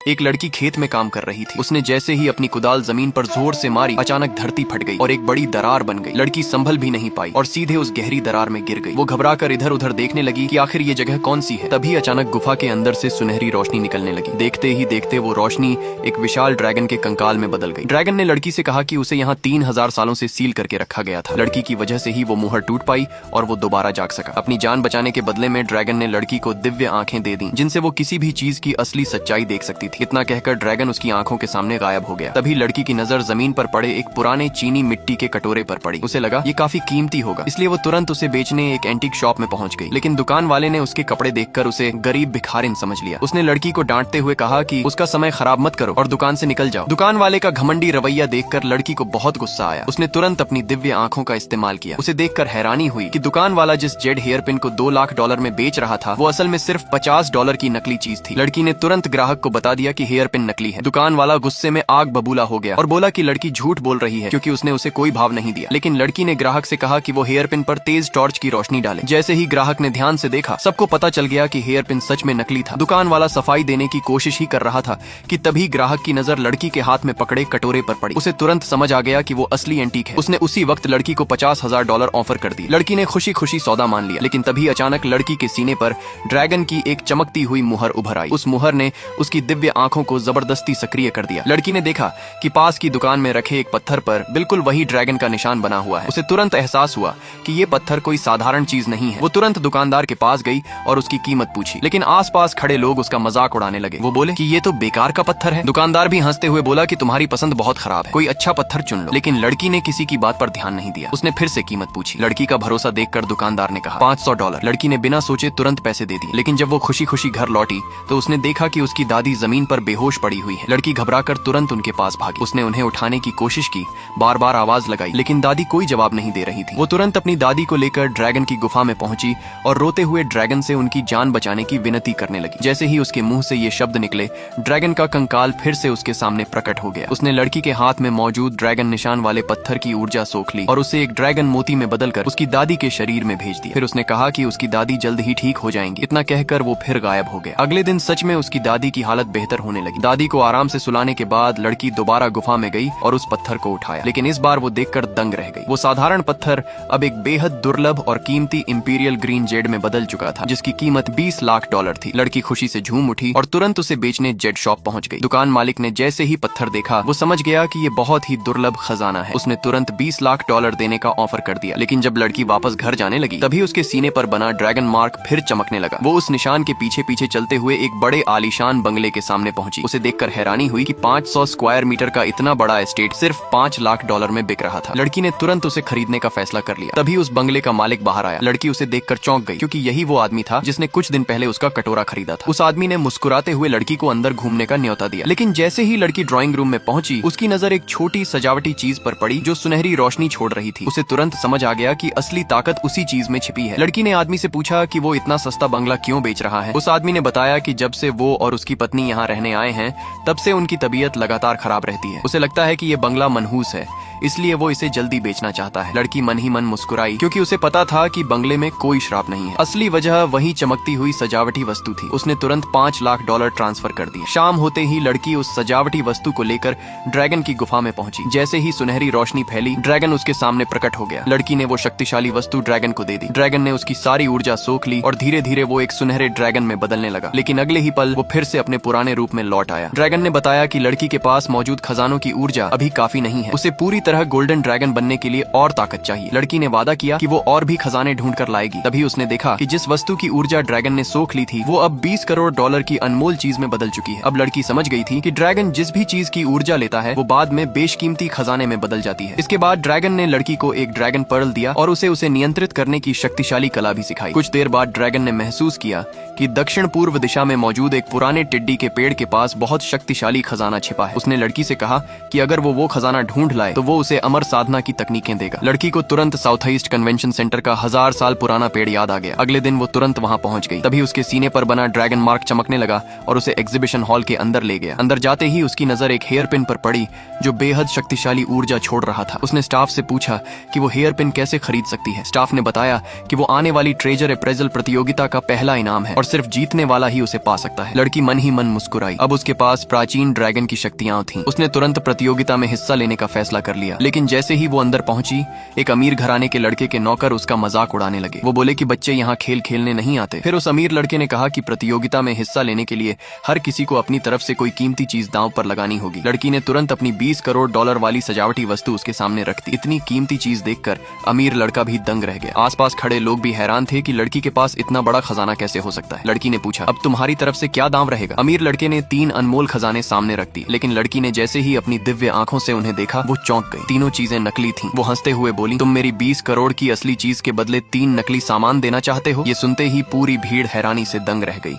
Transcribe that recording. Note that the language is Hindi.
एक लड़की खेत में काम कर रही थी। उसने जैसे ही अपनी कुदाल जमीन पर जोर से मारी, अचानक धरती फट गई और एक बड़ी दरार बन गई। लड़की संभल भी नहीं पाई और सीधे उस गहरी दरार में गिर गई। वो घबराकर इधर उधर देखने लगी कि आखिर ये जगह कौन सी है। तभी अचानक गुफा के अंदर से सुनहरी रोशनी निकलने लगी। देखते ही देखते वो रोशनी एक विशाल ड्रैगन के कंकाल में बदल गई। ड्रैगन ने लड़की से कहा कि उसे यहाँ 3000 सालों से सील करके रखा गया था। लड़की की वजह से ही वो मुहर टूट पाई और वो दोबारा जाग सका। अपनी जान बचाने के बदले में ड्रैगन ने लड़की को दिव्य आंखें दे दी, जिनसे वो किसी भी चीज की असली सच्चाई देख सकती थी। इतना कहकर ड्रैगन उसकी आंखों के सामने गायब हो गया। तभी लड़की की नजर जमीन पर पड़े एक पुराने चीनी मिट्टी के कटोरे पर पड़ी। उसे लगा ये काफी कीमती होगा, इसलिए वो तुरंत उसे बेचने एक एंटीक शॉप में पहुंच गई। लेकिन दुकान वाले ने उसके कपड़े देखकर उसे गरीब भिखारिन समझ लिया। उसने लड़की को डांटते हुए कहा कि उसका समय खराब मत करो और दुकान से निकल जाओ। दुकान वाले का घमंडी रवैया देखकर लड़की को बहुत गुस्सा आया। उसने तुरंत अपनी दिव्य आंखों का इस्तेमाल किया। उसे देखकर हैरानी हुई कि दुकान वाला जिस जेड हेयर पिन को 2 लाख डॉलर में बेच रहा था, वो असल में सिर्फ $50 की नकली चीज थी। लड़की ने तुरंत ग्राहक को बता दिया कि हेयर पिन नकली है। दुकान वाला गुस्से में आग बबूला हो गया और बोला कि लड़की झूठ बोल रही है, क्योंकि उसने उसे कोई भाव नहीं दिया। लेकिन लड़की ने ग्राहक से कहा कि वो हेयर पिन पर तेज टॉर्च की रोशनी डाले। जैसे ही ग्राहक ने ध्यान से देखा, सबको पता चल गया कि हेयर पिन सच में नकली था। दुकान वाला सफाई देने की कोशिश ही कर रहा था कि तभी ग्राहक की नजर लड़की के हाथ में पकड़े कटोरे पर पड़ी। उसे तुरंत समझ आ गया कि वो असली एंटीक है। उसने उसी वक्त लड़की को $50,000 ऑफर कर दी। लड़की ने खुशी खुशी सौदा मान लिया। लेकिन तभी अचानक लड़की के सीने पर ड्रैगन की एक चमकती हुई मुहर उभर आई। उस मुहर ने उसकी दिव्य आंखों को जबरदस्ती सक्रिय कर दिया। लड़की ने देखा कि पास की दुकान में रखे एक पत्थर पर बिल्कुल वही ड्रैगन का निशान बना हुआ है। उसे तुरंत एहसास हुआ कि ये पत्थर कोई साधारण चीज नहीं है। वो तुरंत दुकानदार के पास गई और उसकी कीमत पूछी। लेकिन आसपास खड़े लोग उसका मजाक उड़ाने लगे। वो बोले कि ये तो बेकार का पत्थर है। दुकानदार भी हंसते हुए बोला कि तुम्हारी पसंद बहुत खराब है, कोई अच्छा पत्थर चुन लो। लेकिन लड़की ने किसी की बात पर ध्यान नहीं दिया। उसने फिर से कीमत पूछी। लड़की का भरोसा देखकर दुकानदार ने कहा $500। लड़की ने बिना सोचे तुरंत पैसे दे दिए। लेकिन जब वो खुशी खुशी घर लौटी तो उसने देखा कि उसकी दादी जमीन पर बेहोश पड़ी हुई है। लड़की घबराकर तुरंत उनके पास भागी। उसने उन्हें उठाने की कोशिश की, बार बार आवाज लगाई, लेकिन दादी कोई जवाब नहीं दे रही थी। वो तुरंत अपनी दादी को लेकर ड्रैगन की गुफा में पहुंची और रोते हुए ड्रैगन से उनकी जान बचाने की विनती करने लगी। जैसे ही उसके मुंह से ये शब्द निकले, ड्रैगन का कंकाल फिर से उसके सामने प्रकट हो गया। उसने लड़की के हाथ में मौजूद ड्रैगन निशान वाले पत्थर की ऊर्जा सोख ली और उसे एक ड्रैगन मोती में बदलकर उसकी दादी के शरीर में भेज दिया। फिर उसने कहा कि उसकी दादी जल्द ही ठीक हो जाएंगी। इतना कहकर वो फिर गायब हो गया। अगले दिन सच में उसकी दादी की हालत बेहतर होने लगी। दादी को आराम से सुलाने के बाद लड़की दोबारा गुफा में गई और उस पत्थर को उठाया। लेकिन इस बार वो देखकर दंग रह गई। वो साधारण पत्थर अब एक बेहद दुर्लभ और कीमती इंपीरियल ग्रीन जेड में बदल चुका था, जिसकी कीमत $20 लाख थी। लड़की खुशी से झूम उठी और तुरंत उसे बेचने जेड शॉप पहुंच गई। दुकान मालिक ने जैसे ही पत्थर देखा, वो समझ गया कि ये बहुत ही दुर्लभ खजाना है। उसने तुरंत $20 लाख देने का ऑफर कर दिया। लेकिन जब लड़की वापस घर जाने लगी, तभी उसके सीने पर बना ड्रैगन मार्क फिर चमकने लगा। वो उस निशान के पीछे पीछे चलते हुए एक बड़े आलीशान बंगले के सामने पहुंची। उसे देखकर हैरानी हुई कि 500 स्क्वायर मीटर का इतना बड़ा एस्टेट सिर्फ $5 लाख में बिक रहा था। लड़की ने तुरंत उसे खरीदने का फैसला कर लिया। तभी उस बंगले का मालिक बाहर आया। लड़की उसे देखकर चौंक गई, क्योंकि यही वो आदमी था जिसने कुछ दिन पहले उसका कटोरा खरीदा था। उस आदमी ने मुस्कुराते हुए लड़की को अंदर घूमने का न्योता दिया। लेकिन जैसे ही लड़की ड्राइंग रूम में पहुंची, उसकी नजर एक छोटी सजावटी चीज पर पड़ी जो सुनहरी रोशनी छोड़ रही थी। उसे तुरंत समझ आ गया कि असली ताकत उसी चीज में छिपी है। लड़की ने आदमी से पूछा कि वो इतना सस्ता बंगला क्यों बेच रहा है। उस आदमी ने बताया कि जब से वो और उसकी पत्नी यहाँ रहने आए हैं, तब से उनकी तबीयत लगातार खराब रहती है। उसे लगता है कि ये बंगला मनहूस है, इसलिए वो इसे जल्दी बेचना चाहता है। लड़की मन ही मन मुस्कुराई, क्योंकि उसे पता था कि बंगले में कोई श्राप नहीं है। असली वजह वही चमकती हुई सजावटी वस्तु थी। उसने तुरंत $5 लाख ट्रांसफर कर दिए। शाम होते ही लड़की उस सजावटी वस्तु को लेकर ड्रैगन की गुफा में पहुंची। जैसे ही सुनहरी रोशनी फैली, ड्रैगन उसके सामने प्रकट हो गया। लड़की ने वो शक्तिशाली वस्तु ड्रैगन को दे दी। ड्रैगन ने उसकी सारी ऊर्जा सोख ली और धीरे धीरे वो एक सुनहरे ड्रैगन में बदलने लगा। लेकिन अगले ही पल वो फिर से अपने पुराने रूप में लौट आया। ड्रैगन ने बताया कि लड़की के पास मौजूद खजानों की ऊर्जा अभी काफी नहीं है। उसे पूरी तरह गोल्डन ड्रैगन बनने के लिए और ताकत चाहिए। लड़की ने वादा किया कि वो और भी खजाने ढूंढ कर लाएगी। तभी उसने देखा कि जिस वस्तु की ऊर्जा ड्रैगन ने सोख ली थी, वो अब $20 करोड़ की अनमोल चीज में बदल चुकी है। अब लड़की समझ गई थी कि ड्रैगन जिस भी चीज की ऊर्जा लेता है, वो बाद में बेशकीमती खजाने में बदल जाती है। इसके बाद ड्रैगन ने लड़की को एक ड्रैगन पर्ल दिया और उसे नियंत्रित करने की शक्तिशाली कला भी सिखाई। कुछ देर बाद ड्रैगन ने महसूस किया कि दक्षिण पूर्व दिशा में मौजूद एक पुराने टिड्डी के पेड़ के पास बहुत शक्तिशाली खजाना छिपा है। उसने लड़की से कहा कि अगर वो खजाना ढूंढ लाए तो वो उसे अमर साधना की तकनीकें देगा। लड़की को तुरंत साउथ ईस्ट कन्वेंशन सेंटर का 1000 साल पुराना पेड़ याद आ गया। अगले दिन वो तुरंत वहां पहुंच गई। तभी उसके सीने पर बना ड्रैगन मार्क चमकने लगा और उसे एग्जीबिशन हॉल के अंदर ले गया। अंदर जाते ही उसकी नजर एक हेयर पिन पर पड़ी जो बेहद शक्तिशाली ऊर्जा छोड़ रहा था। उसने स्टाफ से पूछा कि वो हेयर पिन कैसे खरीद सकती है। स्टाफ ने बताया कि वो आने वाली ट्रेजर अप्रेजल प्रतियोगिता का पहला इनाम है और सिर्फ जीतने वाला ही उसे पा सकता है। लड़की मन ही मन मुस्कुराई। मुस्कुराई। अब उसके पास प्राचीन ड्रैगन की शक्तियां थीं। उसने तुरंत प्रतियोगिता में हिस्सा लेने का फैसला कर लिया। लेकिन जैसे ही वो अंदर पहुंची, एक अमीर घराने के लड़के के नौकर उसका मजाक उड़ाने लगे। वो बोले कि बच्चे यहाँ खेल खेलने नहीं आते। फिर उस अमीर लड़के ने कहा कि प्रतियोगिता में हिस्सा लेने के लिए हर किसी को अपनी तरफ से कोई कीमती चीज दांव पर लगानी होगी। लड़की ने तुरंत अपनी 20 करोड़ डॉलर वाली सजावटी वस्तु उसके सामने रख दी। इतनी कीमती चीज देखकर अमीर लड़का भी दंग रह गया। आसपास खड़े लोग भी हैरान थे कि लड़की के पास इतना बड़ा खजाना कैसे हो सकता है। लड़की ने पूछा, अब तुम्हारी तरफ से क्या दांव रहेगा? अमीर लड़के ने 3 अनमोल खजाने सामने रख दी, लेकिन लड़की ने जैसे ही अपनी दिव्य आंखों से उन्हें देखा, वो चौंक गई। तीनों चीजें नकली थीं। वो हंसते हुए बोली, तुम मेरी 20 करोड़ की असली चीज के बदले 3 नकली सामान देना चाहते हो? ये सुनते ही पूरी भीड़ हैरानी से दंग रह गई।